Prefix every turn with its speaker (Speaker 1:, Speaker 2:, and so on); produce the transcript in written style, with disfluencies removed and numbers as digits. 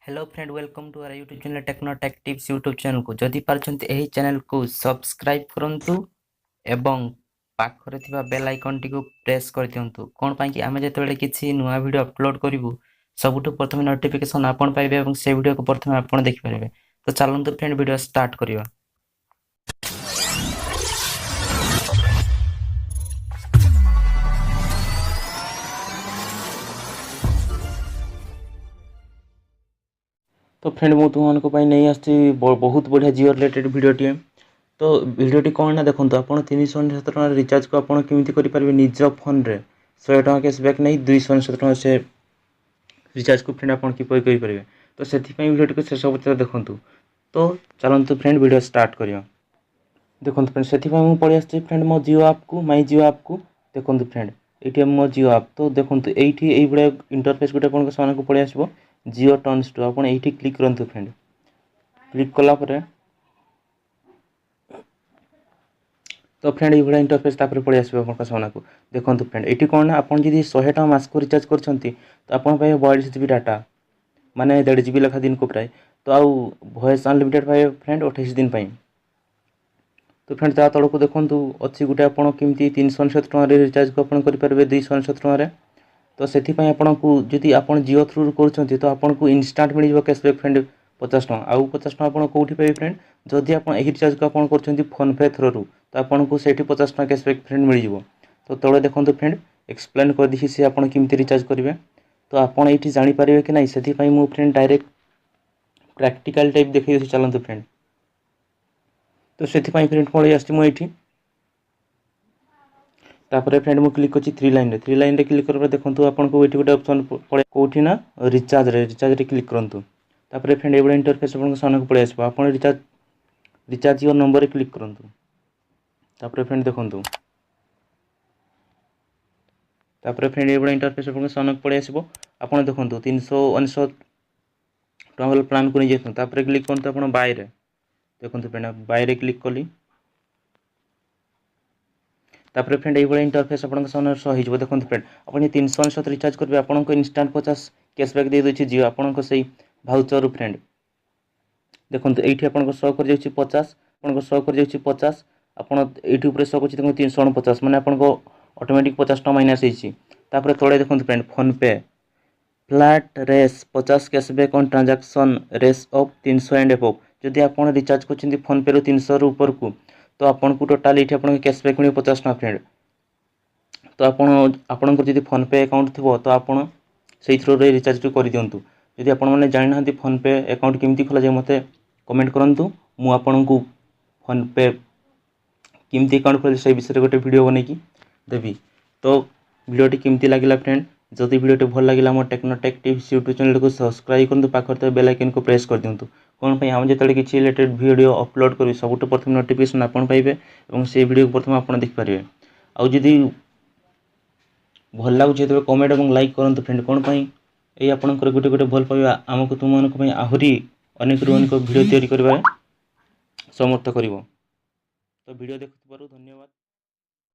Speaker 1: Hello friend, welcome to our YouTube channel Techno Tech Tips YouTube channel को। जदि पारछन्ति एही channel को subscribe करंतु एवं पाखरे थिबा बेल आइकन टी को प्रेस कर दियंतु। कोन पाई कि आमे जेतेबेले किछि नुवा वीडियो अपलोड करिवु सबुठु प्रथमे नोटिफिकेशन आपन पाइबे एवं से वीडियो को प्रथमे आपन देखि पारिबे। तो चलंतु फ्रेंड वीडियो स्टार्ट करिवा। तो फ्रेंड मु तुमको नहीं आसी बहुत बढ़िया जियो रिलेटेड वीडियोटे। तो वीडियोटी कौन ना देखो आप 397 टका रिचार्ज को आप केमी करेंगे निज फोन रे 100 टका कैशबैक नहीं 297 टका से रिचार्ज को फ्रेंड आप करेंगे। तो से वीडियो को शेष पचार देखूँ। तो चलतु फ्रेंड वीडियो स्टार्ट करिया। देखो फ्रेंड से मुझे पलि आसी फ्रेंड मो जियो आप को माई जियो आप को देखो फ्रेंड ये मो जियो आप। तो देखो ये भाया इंटरफेस गोटे आप को पलि आसो जियो टर्न्स टू आप ये क्लिक करूँ फ्रेंड। क्लिक कलापर तो फ्रेंड ये इंटरफेस पलि आस सामना को देखो फ्रेंड ये कौन ना आप 100 टका मास को रिचार्ज कर तो आप 42 GB डाटा माने 1.5 GB लेखा दिन को प्राय। तो आउ वॉइस अनलिमिटेड पाए फ्रेंड 28 दिन पाई। तो फ्रेंड ता तलक देखूँ अच्छी गोटे आपमती 369 टका रिचार्ज को करेंगे 269 टका। तो से आपको जदि आप जियो थ्रु कर तो आपको इनस्टाट मिल कैशबैक फ्रेंड 50 टका आउ 50 टका आप कौटी पाए फ्रेंड जदि आप रिचार्ज को आप कर फोन पे थ्रू तो आपको से 50 टका कैशबैक फ्रेंड मिल जाव। तो तले देखो फ्रेंड एक्सप्लेन कर दी सी आपमती रिचार्ज करेंगे। तो आपड़ ये जानीपर कि ना से फ्रेंड डायरेक्ट प्रैक्टिकल टाइप देखिए चलते फ्रेंड। तो से फ्रेंड पलि आसी तापर फ्रेंड मुझे क्लिक कर थ्री लाइन रे क्लिक कर देखो आपको ये गोटे ऑप्शन पड़े कौटी ना रिचार्ज रे क्लिक करूँ। तापर फ्रेंड ये इंटरफेस आप सामने को पलि आसो आप रिचार्ज योर नंबर क्लिक करूँ। तापर फ्रेंड देखो तापर फ्रेंड ये इंटरफेस आप सामने को पलि आसो आप देखो 399 टका प्लान को नहीं जाते क्लिक करते आप बाय रे देखो फ्रेंड बाय रे क्लिक कली। तापर फ्रेंड ये इंटरफेस आप सामने हो देखो फ्रेंड आप 369 रिचार्ज करेंगे आपको इनस्टाट 50 कैशबैक दे दूसरी जियो आपको से भाउचर फ्रेंड देखो ये आपको शो कर 50 आपको शो कर 50 आपड़ शो कर 349 मैंने आपको ऑटोमेटिक 50 टका माइनस होती। तले देखो फ्रेंड फोन पे फ्लैट रेस 50 कैशबैक ऑन ट्रांजैक्शन रेस ऑफ 300 एंड एबव जदि आप रिचार्ज कर फोन पे 300 ऊपर को तो आपको टोटाल ये आप कैशबैक मिले 50 टका फ्रेंड। तो आपंकर फोन पे अकाउंट थी तो आप से थ्रू रिचार्ज कर दिंतु। जदि आपने जाना फोन पे अकाउंट केमती खोल जाए मत कमेंट करूँ मुझे फोन पे केमती अकाउंट खोल से विषय गोटे वीडियो बन देवी। तो वीडियोटी केमती लगे फ्रेंड जदि वीडियोटी भल लगे मोर Techno Tech Tips YouTube channel को सब्सक्राइब करूँ पाखर बेल आइकन को प्रेस कर दिंतु। कौन पर आम जो किसी रिलेटेड वीडियो अपलोड करूँ सबुठ प्रथम नोटिफिकेशन आप पाइबे और से वीडियो को प्रथम आप देखिपारे। आउ जदि भल लगुच तेज कमेंट और लाइक करूँ फ्रेंड कौन पाई ये आपंकर गोटे गोटे भल पाइबा आमको तुम मानी आहरी अनेक वीडियो तैयारी कर समर्थ कर। तो वीडियो देखुवर धन्यवाद।